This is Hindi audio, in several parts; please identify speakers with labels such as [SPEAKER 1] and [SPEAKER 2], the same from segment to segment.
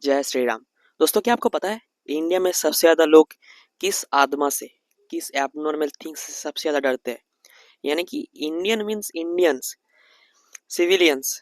[SPEAKER 1] जय श्री राम। दोस्तों, क्या आपको पता है इंडिया में सबसे ज़्यादा लोग किस आत्मा से, किस एबनॉर्मल थिंग से सबसे ज़्यादा डरते हैं? यानी कि इंडियन मीन्स इंडियंस, सिविलियंस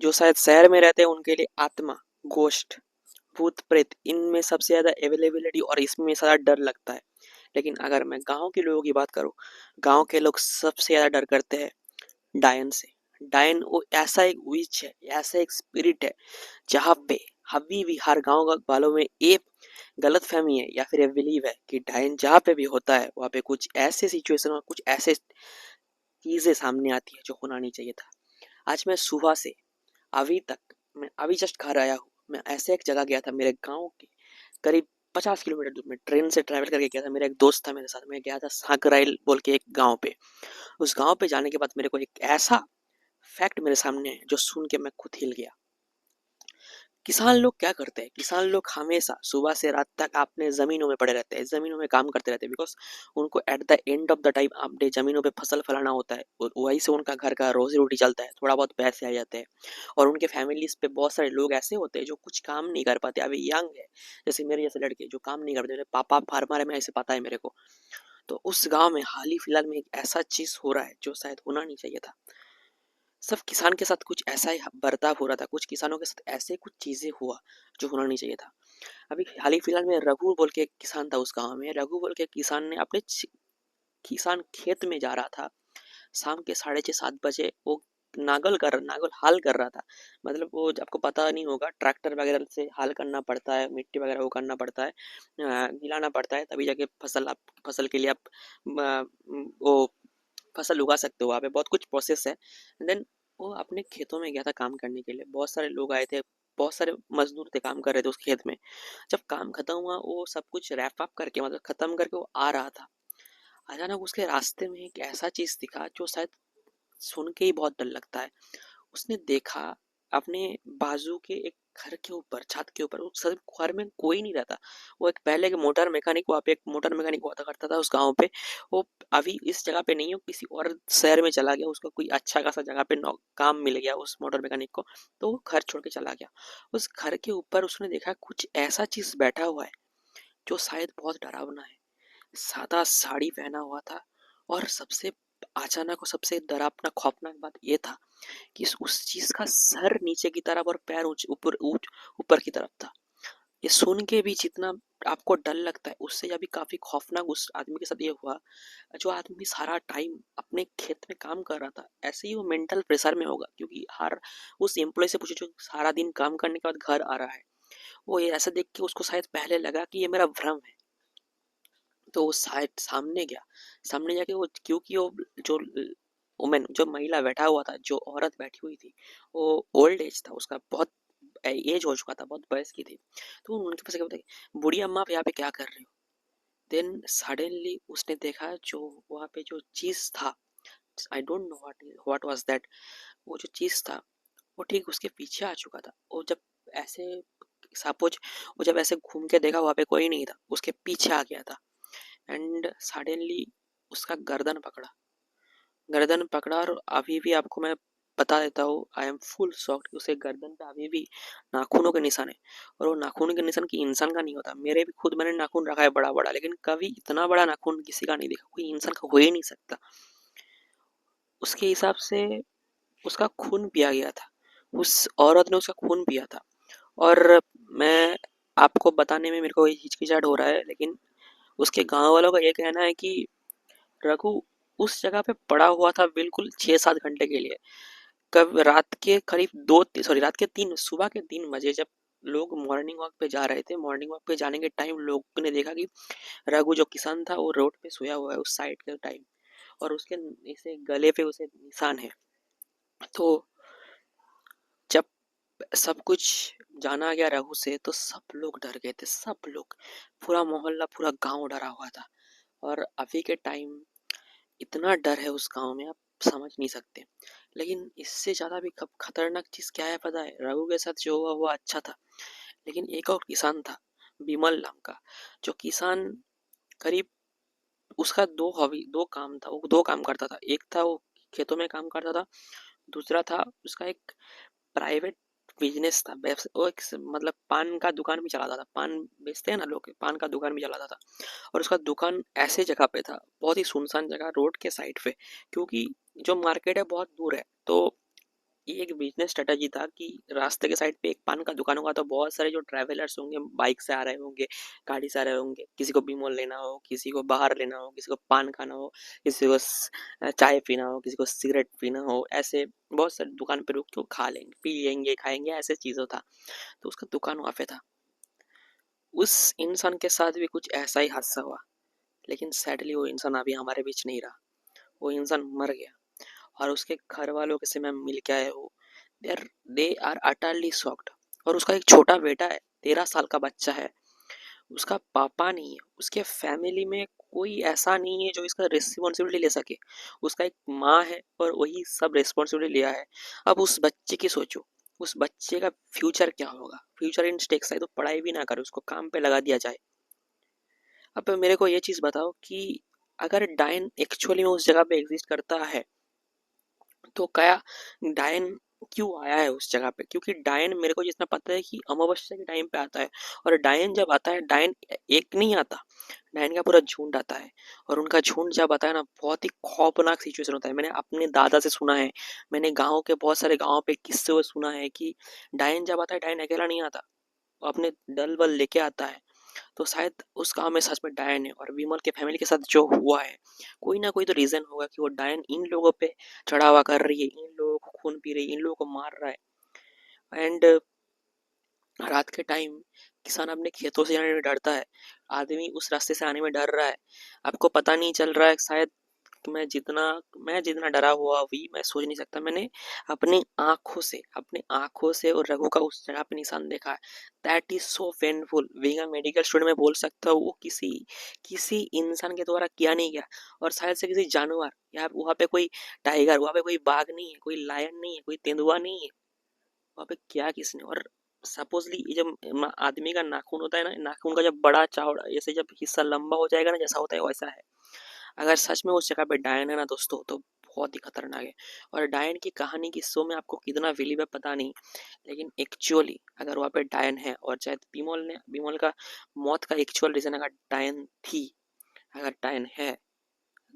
[SPEAKER 1] जो शायद शहर में रहते हैं उनके लिए आत्मा, गोश्त, भूत प्रेत इनमें सबसे ज़्यादा अवेलेबिलिटी और इसमें ज़्यादा डर लगता है। लेकिन अगर मैं गांव के लोगों की बात करूं, गांव के लोग सबसे ज़्यादा डर करते हैं डायन से। डायन वो ऐसा एक विच है, ऐसा एक स्पिरिट है जहाँ पे अभी भी हर गांव वालों में एक गलत फहमी है या फिर ये बिलीव है कि डायन जहाँ पे भी होता है वहाँ पे कुछ ऐसे सिचुएशन और कुछ ऐसे चीजें सामने आती है जो होना नहीं चाहिए था। आज मैं सुबह से अभी तक, मैं अभी जस्ट घर आया हूँ। मैं ऐसे एक जगह गया था मेरे गांव के करीब 50 किलोमीटर दूर में, ट्रेन से ट्रैवल करके गया था। मेरा एक दोस्त था मेरे साथ, मैं गया था साकराइल बोल के एक गांव पे। उस गांव पे जाने के बाद मेरे को एक ऐसा फैक्ट मेरे सामने है जो सुन के मैं खुद हिल गया। किसान लोग क्या करते हैं, किसान लोग हमेशा सुबह से रात तक अपने जमीनों में पड़े रहते हैं, जमीनों में काम करते रहते हैं। बिकॉज उनको at the end of the time अपने जमीनों पे फसल फलाना होता है और वहीं से उनका घर का रोजी रोटी चलता है, थोड़ा बहुत पैसे आ जाते हैं। और उनके फैमिलीज पे बहुत सारे लोग ऐसे होते हैं जो कुछ काम नहीं कर पाते, अभी यंग है जैसे मेरे जैसे लड़के जो काम नहीं करते। मेरे पापा फार्मर है, मैं ऐसे पता है मेरे को। तो उस गाँव में हाल ही फिलहाल में एक ऐसा चीज हो रहा है जो शायद होना नहीं चाहिए था। सब किसान के साथ कुछ ऐसा ही बर्ताव हो रहा था, कुछ किसानों के साथ ऐसे कुछ चीजें हुआ जो होना नहीं चाहिए था। अभी हाल ही फिलहाल में रघु बोल के एक किसान था, उस गांव में रघु बोल के किसान ने अपने किसान खेत में जा रहा था। शाम के 6:30-7 बजे वो नागल हाल कर रहा था। मतलब वो आपको पता नहीं होगा, ट्रैक्टर वगैरह से हाल करना पड़ता है, मिट्टी वगैरह वो करना पड़ता है, मिलाना पड़ता है, तभी जाके फसल के लिए आप वो फसल उगा सकते हो। वहाँ पे बहुत कुछ प्रोसेस है। देन वो अपने खेतों में गया था काम करने के लिए। बहुत सारे लोग आए थे, बहुत सारे मजदूर थे काम कर रहे थे उस खेत में। जब काम खत्म हुआ, वो सब कुछ रैप अप करके मतलब खत्म करके वो आ रहा था। अचानक उसके रास्ते में एक ऐसा चीज दिखा जो शायद सुन के ही बहुत डर लगता है। उसने देखा अपने बाजू के एक घर के ऊपर, छत के ऊपर, उस घर में कोई नहीं रहता। वो एक पहले के मोटर मैकेनिक, वहाँ पे एक मोटर मैकेनिक हुआ करता था उस गांव पे। वो अभी इस जगह पे नहीं है, किसी और शहर में चला गया। उसको कोई अच्छा खासा जगह पे काम मिल गया उस मोटर मैकेनिक को, तो वो घर छोड़ के चला गया। उस घर के ऊपर उसने देखा कुछ ऐसा चीज बैठा हुआ है जो शायद बहुत डरावना है। सादा साड़ी पहना हुआ था। और सबसे अचानक और सबसे डरावना खौफनाक बात यह था कि उस चीज का सर नीचे की तरफ और पैर ऊपर ऊपर की तरफ था। ये सुन के भी जितना आपको डर लगता है, उससे अभी काफी खौफनाक उस आदमी के साथ ये हुआ। जो आदमी सारा टाइम अपने खेत में काम कर रहा था, ऐसे ही वो मेंटल प्रेशर में होगा, क्योंकि हर उस एम्प्लॉय से पूछे जो सारा दिन काम करने के बाद घर आ रहा है, वो ये ऐसा देख के उसको शायद पहले लगा कि ये मेरा भ्रम है। तो वो शायद सामने गया, सामने जाके वो, क्योंकि वो जो वुमेन, जो महिला बैठा हुआ था, जो औरत बैठी हुई थी, वो ओल्ड एज था, उसका बहुत एज हो चुका था, बहुत वयस की थी। तो उनके पास क्या बोलते, बूढ़ी अम्मा आप यहाँ पे क्या कर रहे हो? देन सडनली उसने देखा जो वहाँ पे जो चीज था, I don't know what was that. वो जो चीज था वो ठीक उसके पीछे आ चुका था। वो जब ऐसे सपोज, वो जब ऐसे घूम के देखा, वहाँ पे कोई नहीं था, उसके पीछे आ गया था। एंड सडनली उसका गर्दन पकड़ा। और अभी भी आपको मैं बता देता हूँ, आई एम फुल शॉक्ड, उसे गर्दन पे अभी भी नाखूनों के निशान है। और वो नाखून के निशान की इंसान का नहीं होता। मेरे भी खुद मैंने नाखून रखा है बड़ा बड़ा, लेकिन कभी इतना बड़ा नाखून किसी का नहीं देखा, कोई इंसान का हो ही नहीं सकता। उसके हिसाब से उसका खून पिया गया था, उस औरत ने उसका खून पिया था। और मैं आपको बताने में मेरे को हिचकिचाहट हो रहा है, लेकिन उसके गांव वालों का ये कहना है कि रघु उस जगह पे पड़ा हुआ था बिल्कुल 6-7 घंटे के लिए। कब रात के करीब रात के 3 सुबह के 3 बजे जब लोग मॉर्निंग वॉक पे जा रहे थे, मॉर्निंग वॉक पे जाने के टाइम लोगों ने देखा कि रघु जो किसान था वो रोड पे सोया हुआ है उस साइड के टाइम। और उसके ऐसे गले पे उसे निशान है। तो जब सब कुछ जाना गया रघु से, तो सब लोग डर गए थे, सब लोग, पूरा मोहल्ला, पूरा गांव डरा हुआ था। और अभी के टाइम इतना डर है उस गांव में, आप समझ नहीं सकते। लेकिन इससे ज्यादा भी खतरनाक चीज क्या है पता है? रघु के साथ जो हुआ वो अच्छा था, लेकिन एक और किसान था, बिमल नाम का। जो किसान करीब, उसका दो काम था, वो दो काम करता था। एक था वो खेतों में काम करता था, दूसरा था उसका एक प्राइवेट बिजनेस था, वो एक मतलब पान का दुकान भी चलाता था, पान बेचते हैं ना लोग, पान का दुकान भी चलाता था। और उसका दुकान ऐसे जगह पे था, बहुत ही सुनसान जगह, रोड के साइड पे, क्योंकि जो मार्केट है बहुत दूर है। तो ये एक बिजनेस स्ट्रेटजी था कि रास्ते के साइड पे एक पान का दुकान होगा, तो बहुत सारे जो ट्रैवलर्स होंगे बाइक से आ रहे होंगे, गाड़ी से आ रहे होंगे, किसी को बीमोल लेना हो, किसी को बाहर लेना हो, किसी को पान खाना हो, किसी को चाय पीना हो, किसी को सिगरेट पीना हो, ऐसे बहुत सारे दुकान पे रुक के वो खा लेंगे, पी लेंगे, खाएंगे, ऐसे चीज़ों था। तो उसका दुकान वहाँ पे था। उस इंसान के साथ भी कुछ ऐसा ही हादसा हुआ, लेकिन सैडली वो इंसान अभी हमारे बीच नहीं रहा। वो इंसान मर गया। और उसके घर वालों के से मैं मिल के आया हूँ, दे आर अटरली शॉक्ड। और उसका एक छोटा बेटा है, 13 साल का बच्चा है। उसका पापा नहीं है, उसके फैमिली में कोई ऐसा नहीं है जो इसका रिस्पॉन्सिबिलिटी ले सके। उसका एक माँ है और वही सब रिस्पॉन्सिबिलिटी लिया है। अब उस बच्चे की सोचो, उस बच्चे का फ्यूचर क्या होगा, फ्यूचर इन स्टेक्स है। तो पढ़ाई भी ना करे, उसको काम पे लगा दिया जाए। अब मेरे को ये चीज़ बताओ कि अगर डायन एक्चुअली में उस जगह पे एग्जिस्ट करता है, तो क्या डायन क्यों आया है उस जगह पे? क्योंकि डायन मेरे को जितना पता है कि अमावस्या के टाइम पे आता है। और डायन जब आता है, डायन एक नहीं आता, डायन का पूरा झुंड आता है। और उनका झुंड जब आता है ना, बहुत ही खौफनाक सिचुएशन होता है। मैंने अपने दादा से सुना है, मैंने गाँव के बहुत सारे गाँव पे किस्से वो सुना है कि डायन जब आता है, डायन अकेला नहीं आता, वो अपने दल बल लेके आता है। तो शायद उस गांव में सच में डायन है। और विमल के फैमिली के साथ जो हुआ है, कोई ना कोई तो रीजन होगा कि वो डायन इन लोगों पे चढ़ावा कर रही है, इन लोगों को खून पी रही है, इन लोगों को मार रहा है। एंड रात के टाइम किसान अपने खेतों से जाने में डरता है, आदमी उस रास्ते से आने में डर रहा है। आपको पता नहीं चल रहा है शायद कि मैं जितना डरा हुआ भी मैं सोच नहीं सकता। मैंने अपनी आंखों से और रघु का उस जगह पे निशान देखा है। That is so painful. Being a medical student मैं बोल सकता हूँ वो किसी किसी इंसान के द्वारा किया नहीं गया। और शायद से किसी जानवर, या वहाँ पे कोई टाइगर, वहाँ पे कोई बाघ नहीं है, कोई लायन नहीं है, कोई तेंदुआ नहीं है, वहाँ पे किया किसने? और सपोजली ये जब आदमी का नाखून होता है ना, नाखून का जब बड़ा चौड़ा ऐसे जब हिस्सा लंबा हो जाएगा ना, जैसा होता है वैसा है। अगर सच में उस जगह पे डायन है ना दोस्तों, तो बहुत ही खतरनाक है। और डायन की कहानी की शो में आपको कितना बिलीव है पता नहीं, लेकिन एक्चुअली अगर वहाँ पे डायन है, और शायद बिमोल का मौत का एक्चुअल रीजन अगर डायन थी, अगर टाइम है,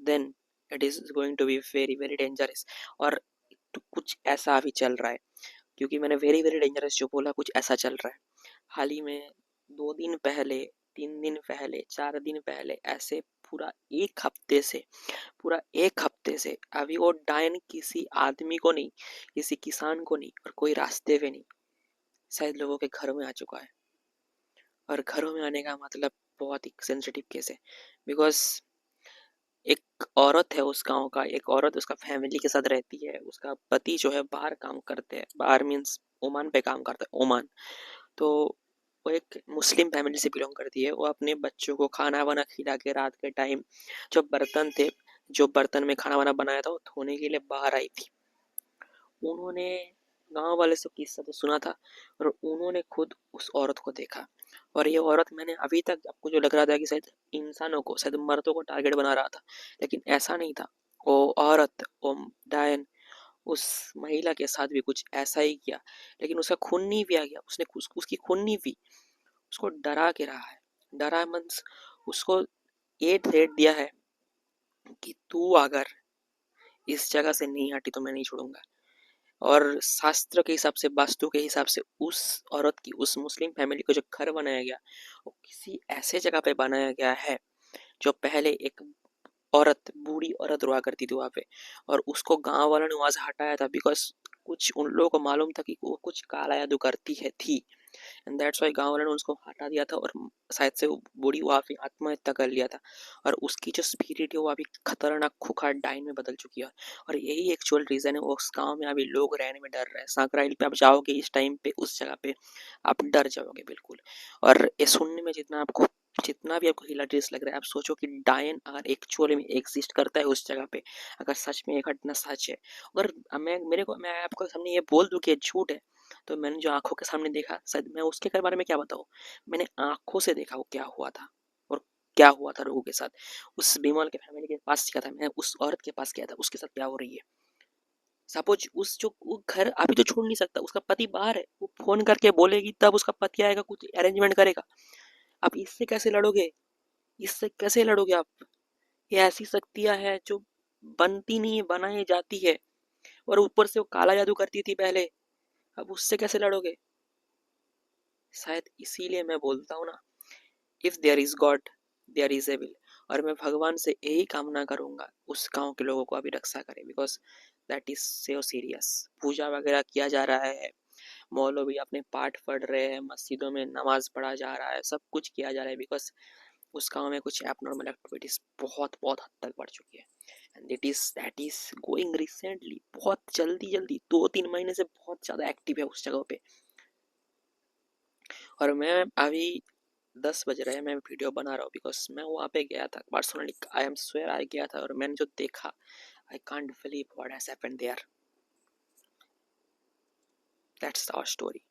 [SPEAKER 1] then it is going to be very very dangerous. और तो कुछ ऐसा अभी चल रहा है, क्योंकि मैंने वेरी वेरी डेंजरस जो बोला, कुछ ऐसा चल रहा है। हाल ही में 2 दिन पहले, 3 दिन पहले, 4 दिन पहले, ऐसे पूरा एक हफ्ते से अभी वो डायन किसी आदमी को नहीं, किसी किसान को नहीं, और कोई रास्ते पे नहीं, शायद लोगों के घरों में आ चुका है। और घरों में आने का मतलब बहुत ही सेंसिटिव केस है। बिकॉज एक औरत है उस गांव का, एक औरत उसका फैमिली के साथ रहती है, उसका पति जो है बाहर काम करते हैं, बाहर मीन्स ओमान पे काम करता है, ओमान। तो वो एक मुस्लिम फैमिली से बिलोंग करती है। वो अपने बच्चों को खाना वाना खिला के रात के टाइम जो बर्तन थे, जो बर्तन में खाना वाना बनाया था, वो धोने के लिए बाहर आई थी। उन्होंने गांव वाले से किस्सा तो सुना था, और उन्होंने खुद उस औरत को देखा। और ये औरत, मैंने अभी तक आपको जो लग रहा था कि शायद इंसानों को, शायद मर्दों को टारगेट बना रहा था, लेकिन ऐसा नहीं था। वो औरत, वो डायन, उस महिला के साथ भी कुछ ऐसा ही किया। लेकिन उसका खून नहीं पिया गया, उसकी खून नहीं पी, उसको डरा के रहा है। डरा मीन्स उसको ये थ्रेट दिया है कि तू अगर इस जगह से नहीं हटी तो मैं नहीं छोड़ूंगा। और शास्त्र के हिसाब से, वास्तु के हिसाब से, उस औरत की, उस मुस्लिम फैमिली को जो घर बनाया गया, वो किसी ऐसे जगह पे बनाया गया है जो पहले एक औरत, बूढ़ी औरत हुआ करती थी वहाँ पे। और उसको गांव वालों ने वहां से हटाया था, बिकॉज कुछ उन लोगों को मालूम था कि वो कुछ काला जादू करती है थी। एंड दैट्स वाई गांव वालों ने उसको हटा दिया था। और शायद से वो बूढ़ी वहाँ पे आत्महत्या कर लिया था। और उसकी जो स्पिरिट है वो अभी खतरनाक खुखार डाइन में बदल चुकी है। और यही एक्चुअल रीजन है उस गांव में अभी लोग रहने में डर रहे हैं। सांकराइल पे आप जाओगे इस टाइम पे, उस जगह पे आप डर जाओगे बिल्कुल। और ये सुनने में जितना भी आपको हिलेरियस लग रहा है, आप सोचो कि डायन अगर एक्चुअली में एग्जिस्ट करता है उस जगह पे, अगर सच में ये घटना सच है, अगर मैं आपको सामने ये बोल दूं कि ये झूठ है, तो मैंने जो आंखों के सामने देखा, शायद मैं उसके बारे में क्या बताऊँ। मैंने आंखों से देखा वो क्या हुआ था, और क्या हुआ था लोगों के साथ। उस बीमल के फैमिली के पास क्या था, मैं उस औरत के पास गया था, उसके साथ क्या हो रही है। सपोज उस जो वो घर अभी तो छोड़ नहीं सकता, उसका पति बाहर है, वो फोन करके बोलेगी तब उसका पति आएगा, कुछ अरेंजमेंट करेगा। आप इससे कैसे लड़ोगे? इससे कैसे लड़ोगे आप? ये ऐसी शक्तियां है जो बनती नहीं है, बनाई जाती है। और ऊपर से वो काला जादू करती थी पहले, अब उससे कैसे लड़ोगे? शायद इसीलिए मैं बोलता हूँ ना, if there is God there is evil. और मैं भगवान से यही कामना करूंगा उस गांव के लोगों को अभी रक्षा करे, because that is so serious. पूजा वगैरह किया जा रहा है, मौलवी अपने पाठ पढ़ रहे हैं, मस्जिदों में नमाज पढ़ा जा रहा है, सब कुछ किया जा रहा है, बिकॉज उस गांव में कुछ एबनॉर्मल एक्टिविटीज बहुत बहुत हद तक बढ़ चुकी है। And that is going recently, बहुत जल्दी जल्दी 2-3 महीने से बहुत ज़्यादा एक्टिव है उस जगह पे। और मैं अभी 10 बज रहे हैं, मैं वीडियो बना रहा हूँ बिकॉज मैं वहाँ पे गया था personally, I am swear I गया था, और मैंने जो देखा, I can't believe what has happened there. That's our story,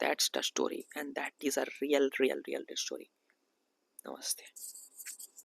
[SPEAKER 1] that's the story, and that is a real real real story. नमस्ते।